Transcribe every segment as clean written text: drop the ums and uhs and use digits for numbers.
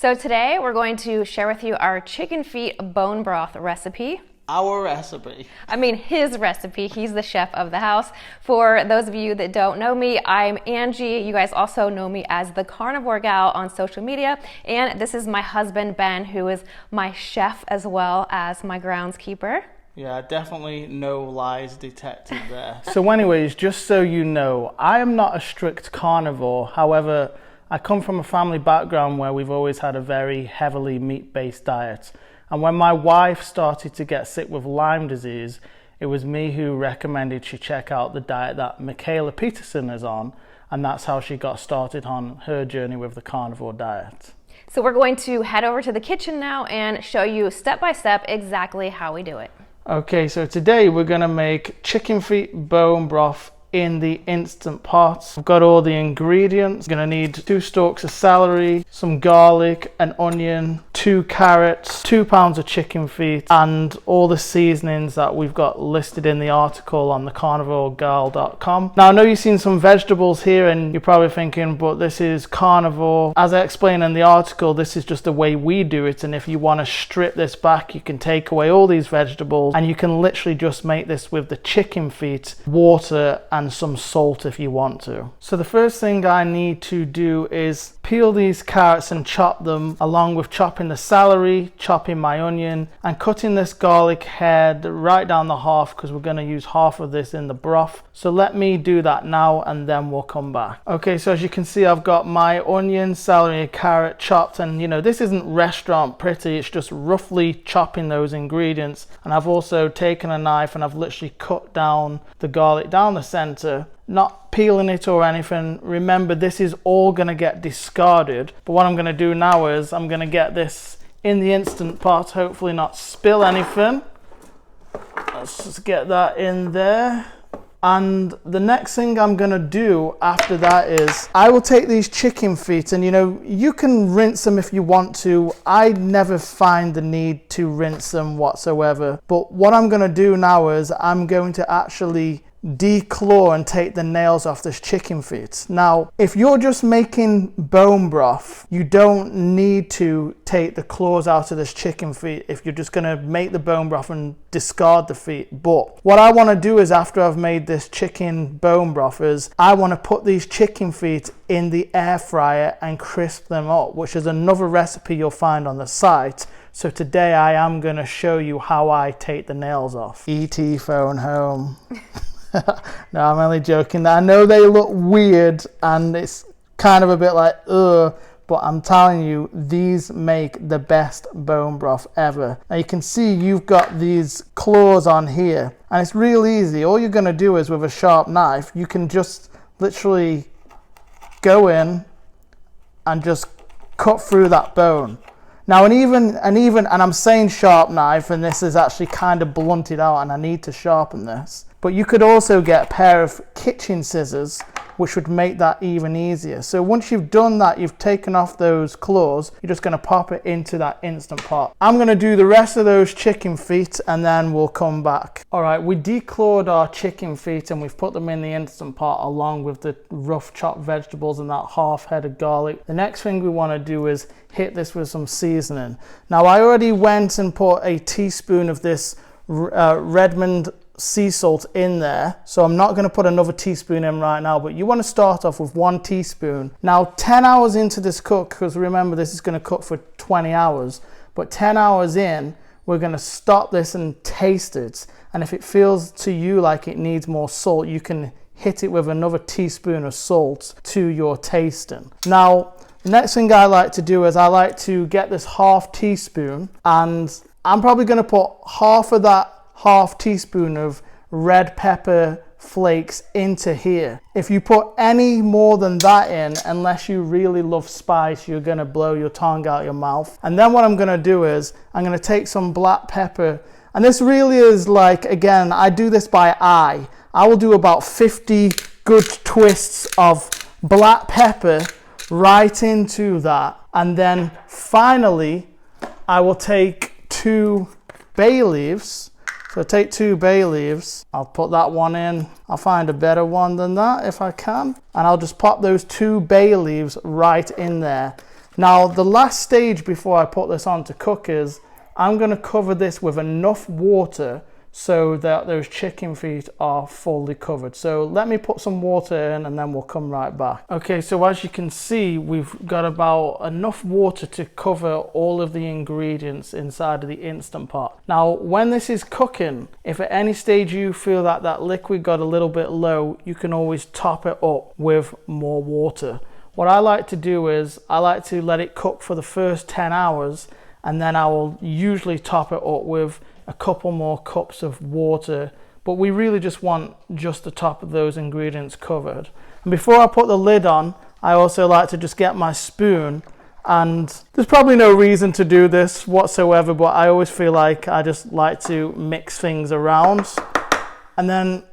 So today we're going to share with you our chicken feet bone broth recipe. Our recipe. I mean his recipe. He's the chef of the house. For those of you that don't know me, I'm Angie. You guys also know me as the Carnivore Gal on social media. And this is my husband, Ben, who is my chef as well as my groundskeeper. Yeah, definitely no lies detected there. So anyways, just so you know, I am not a strict carnivore. However, I come from a family background where we've always had a very heavily meat-based diet. And when my wife started to get sick with Lyme disease, it was me who recommended she check out the diet that Michaela Peterson is on. And that's how she got started on her journey with the carnivore diet. So we're going to head over to the kitchen now and show you step by step exactly how we do it. Okay, so today we're gonna make chicken feet bone broth in the Instant Pot. I've got all the ingredients. Gonna need 2 stalks of celery, some garlic, an onion, 2 carrots, 2 pounds of chicken feet, and all the seasonings that we've got listed in the article on thecarnivoregal.com. Now I know you've seen some vegetables here and you're probably thinking, but this is carnivore. As I explained in the article, this is just the way we do it, and if you want to strip this back, you can take away all these vegetables and you can literally just make this with the chicken feet, water, and some salt if you want to. So the first thing I need to do is peel these carrots and chop them, along with chopping the celery, chopping my onion, and cutting this garlic head right down the half because we're going to use half of this in the broth. So let me do that now and then we'll come back. Okay, so as you can see, I've got my onion, celery, and carrot chopped, and you know, this isn't restaurant pretty, it's just roughly chopping those ingredients. And I've also taken a knife and I've literally cut down the garlic down the center, not peeling it or anything. Remember, this is all going to get discarded, but what I'm going to do now is I'm going to get this in the Instant Pot, hopefully not spill anything. Let's just get that in there. And the next thing I'm going to do after that is I will take these chicken feet, and you know, you can rinse them if you want to. I never find the need to rinse them whatsoever, but what I'm going to do now is I'm going to actually declaw and take the nails off this chicken feet. Now, if you're just making bone broth, you don't need to take the claws out of this chicken feet if you're just going to make the bone broth and discard the feet. But what I want to do is, after I've made this chicken bone broth, is I want to put these chicken feet in the air fryer and crisp them up, which is another recipe you'll find on the site. So today I am going to show you how I take the nails off. ET phone home. No, I'm only joking. I know they look weird and it's kind of a bit like, ugh, but I'm telling you, these make the best bone broth ever. Now you can see you've got these claws on here, and it's real easy. All you're going to do is, with a sharp knife, you can just literally go in and just cut through that bone. Now, and I'm saying sharp knife, and this is actually kind of blunted out, and I need to sharpen this. But you could also get a pair of kitchen scissors, which would make that even easier. So once you've done that, you've taken off those claws, you're just going to pop it into that Instant Pot. I'm going to do the rest of those chicken feet and then we'll come back. All right, we declawed our chicken feet and we've put them in the Instant Pot along with the rough chopped vegetables and that half head of garlic. The next thing we want to do is hit this with some seasoning. Now, I already went and put a teaspoon of this Redmond sea salt in there, so I'm not going to put another teaspoon in right now, but you want to start off with 1 teaspoon. Now 10 hours into this cook, because remember this is going to cook for 20 hours, but 10 hours in we're going to stop this and taste it, and if it feels to you like it needs more salt, you can hit it with another teaspoon of salt to your tasting. Now the next thing I like to do is I like to get this half teaspoon, and I'm probably going to put half of that half teaspoon of red pepper flakes into here. If you put any more than that in, unless you really love spice, you're going to blow your tongue out your mouth. And then what I'm going to do is I'm going to take some black pepper, and this really is like, again, I do this by eye. I will do about 50 good twists of black pepper right into that, and then finally I will take 2 bay leaves. So take 2 bay leaves, I'll put that one in, I'll find a better one than that if I can, and I'll just pop those 2 bay leaves right in there. Now, the last stage before I put this on to cook is I'm going to cover this with enough water so that those chicken feet are fully covered. So let me put some water in and then we'll come right back. Okay, so as you can see, we've got about enough water to cover all of the ingredients inside of the Instant Pot. Now, when this is cooking, if at any stage you feel that that liquid got a little bit low, you can always top it up with more water. What I like to do is I like to let it cook for the first 10 hours and then I will usually top it up with a couple more cups of water, but we really just want just the top of those ingredients covered. And before I put the lid on, I also like to just get my spoon, and there's probably no reason to do this whatsoever, but I always feel like I just like to mix things around. And then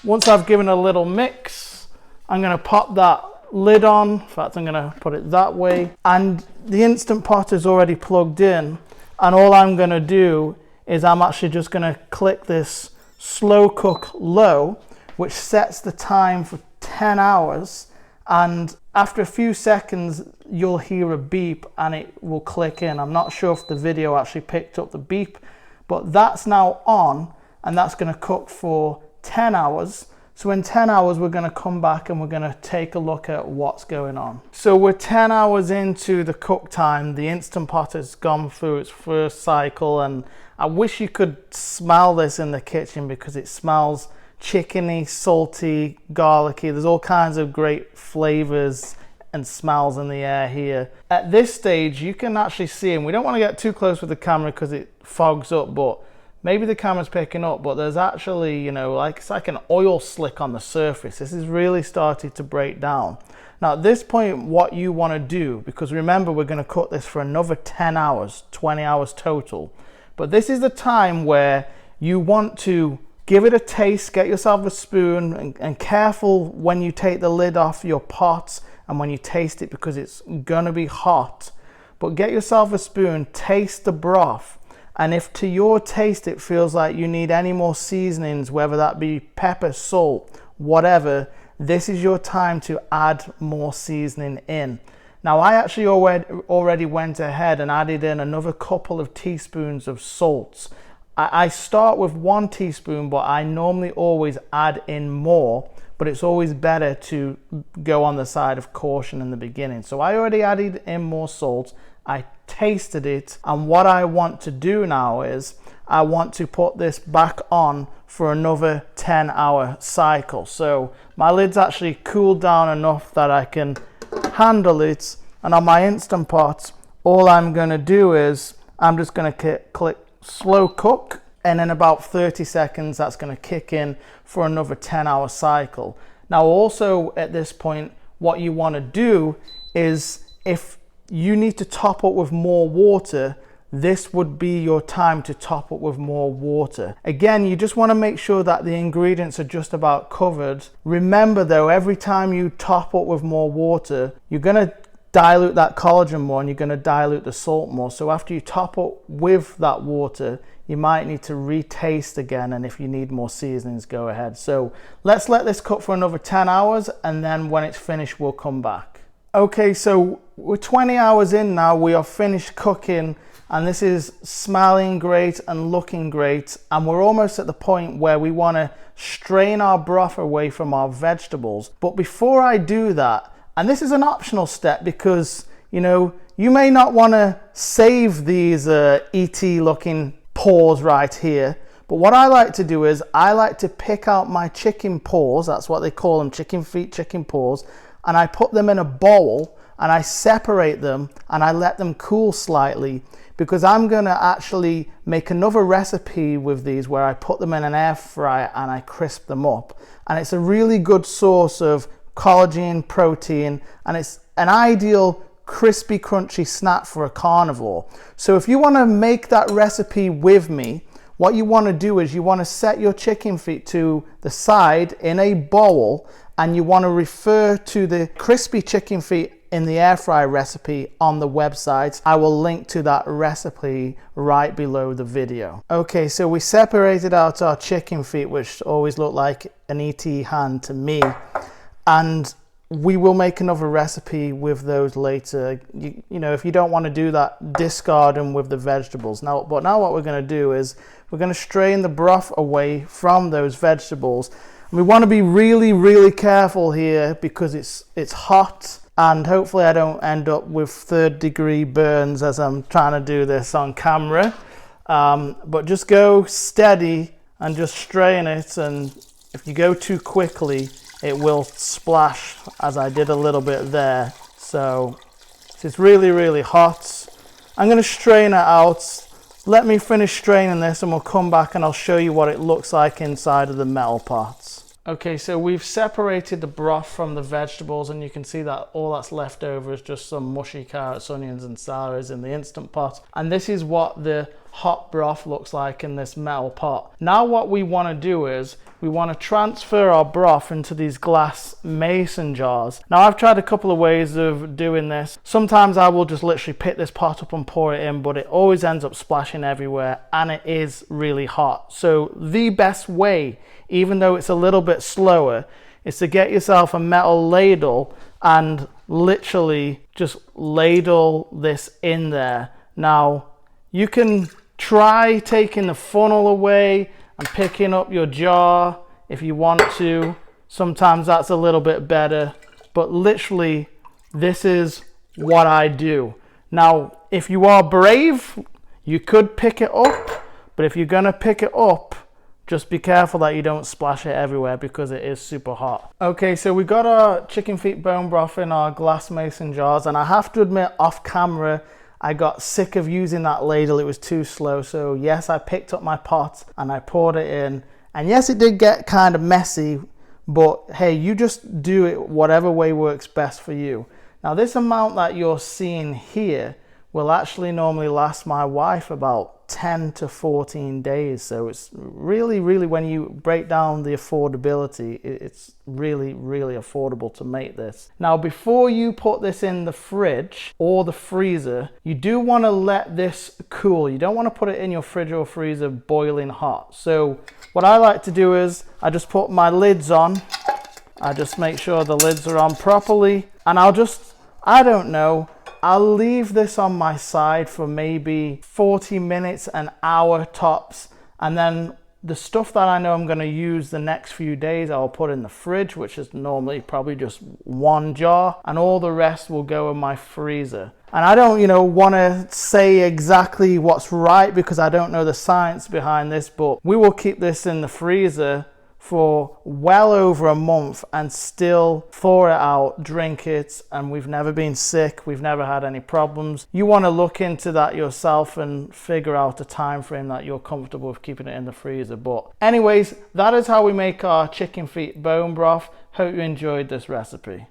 once I've given a little mix, I'm going to pop that lid on. In fact, I'm going to put it that way, and the Instant Pot is already plugged in, and all I'm going to do is I'm actually just going to click this slow cook low, which sets the time for 10 hours. And after a few seconds, you'll hear a beep and it will click in. I'm not sure if the video actually picked up the beep, but that's now on, and that's going to cook for 10 hours. So in 10 hours, we're going to come back and we're going to take a look at what's going on. So we're 10 hours into the cook time. The Instant Pot has gone through its first cycle, and I wish you could smell this in the kitchen because it smells chickeny, salty, garlicky. There's all kinds of great flavors and smells in the air here. At this stage, you can actually see, and we don't want to get too close with the camera because it fogs up, but maybe the camera's picking up, but there's actually, you know, like it's like an oil slick on the surface. This is really starting to break down. Now at this point, what you want to do, because remember we're going to cook this for another 10 hours, 20 hours total. But this is the time where you want to give it a taste, get yourself a spoon, and careful when you take the lid off your pot and when you taste it because it's going to be hot. But get yourself a spoon, taste the broth. And if to your taste it feels like you need any more seasonings, whether that be pepper, salt, whatever, this is your time to add more seasoning in. Now I actually already went ahead and added in another couple of teaspoons of salt. I start with 1 teaspoon, but I normally always add in more, but it's always better to go on the side of caution in the beginning. So I already added in more salt. I tasted it, and what I want to do now is I want to put this back on for another 10-hour cycle. So my lid's actually cooled down enough that I can handle it, and on my Instant Pot, all I'm going to do is I'm just going to click slow cook, and in about 30 seconds that's going to kick in for another 10-hour cycle. Now also at this point, what you want to do is, if you need to top up with more water, this would be your time to top up with more water. Again, you just want to make sure that the ingredients are just about covered. Remember though, every time you top up with more water, you're going to dilute that collagen more and you're going to dilute the salt more. So after you top up with that water, you might need to retaste again, and if you need more seasonings, go ahead. So let's let this cook for another 10 hours, and then when it's finished, we'll come back. Okay, so we're 20 hours in now, we are finished cooking, and this is smelling great and looking great, and we're almost at the point where we want to strain our broth away from our vegetables. But before I do that, and this is an optional step because, you know, you may not want to save these ET looking paws right here, but what I like to do is I like to pick out my chicken paws, that's what they call them, chicken feet, chicken paws, and I put them in a bowl and I separate them and I let them cool slightly, because I'm going to actually make another recipe with these where I put them in an air fryer and I crisp them up, and it's a really good source of collagen, protein, and it's an ideal crispy crunchy snack for a carnivore. So if you want to make that recipe with me, what you want to do is you want to set your chicken feet to the side in a bowl, and you want to refer to the crispy chicken feet in the air fryer recipe on the website. I will link to that recipe right below the video. Okay, so we separated out our chicken feet, which always look like an ET hand to me. And we will make another recipe with those later. You know, if you don't want to do that, discard them with the vegetables. Now what we're going to do is we're going to strain the broth away from those vegetables. And we want to be really, really careful here because it's hot, and hopefully I don't end up with 3rd-degree burns as I'm trying to do this on camera. But just go steady and just strain it, and if you go too quickly, it will splash, as I did a little bit there. So it's really, really hot. I'm going to strain it out. Let me finish straining this and we'll come back and I'll show you what it looks like inside of the metal pots. Okay, so we've separated the broth from the vegetables, and you can see that all that's left over is just some mushy carrots, onions and celeries in the Instant Pot. And this is what the hot broth looks like in this metal pot. Now what we want to do is we want to transfer our broth into these glass mason jars. Now I've tried a couple of ways of doing this. Sometimes I will just literally pick this pot up and pour it in, but it always ends up splashing everywhere and it is really hot. So the best way, even though it's a little bit slower, is to get yourself a metal ladle and literally just ladle this in there. Now you can try taking the funnel away and picking up your jar if you want to. Sometimes that's a little bit better, but literally this is what I do. Now if you are brave, you could pick it up, but if you're gonna pick it up, just be careful that you don't splash it everywhere because it is super hot. Okay, so we got our chicken feet bone broth in our glass mason jars, and I have to admit, off camera, I got sick of using that ladle. It was too slow. So yes, I picked up my pot and I poured it in. And yes, it did get kind of messy, but hey, you just do it whatever way works best for you. Now this amount that you're seeing here will actually normally last my wife about 10 to 14 days. So it's really, when you break down the affordability, it's really, affordable to make this. Now, before you put this in the fridge or the freezer, you do want to let this cool. You don't want to put it in your fridge or freezer boiling hot. So what I like to do is I just put my lids on. I just make sure the lids are on properly, and I don't know, I'll leave this on my side for maybe 40 minutes, an hour tops, and then the stuff that I know I'm going to use the next few days I'll put in the fridge, which is normally probably just one jar, and all the rest will go in my freezer. And I don't, want to say exactly what's right because I don't know the science behind this, but we will keep this in the freezer for well over a month and still thaw it out, drink it, and we've never been sick, we've never had any problems. You want to look into that yourself and figure out a time frame that you're comfortable with keeping it in the freezer. But anyways, that is how we make our chicken feet bone broth. Hope you enjoyed this recipe.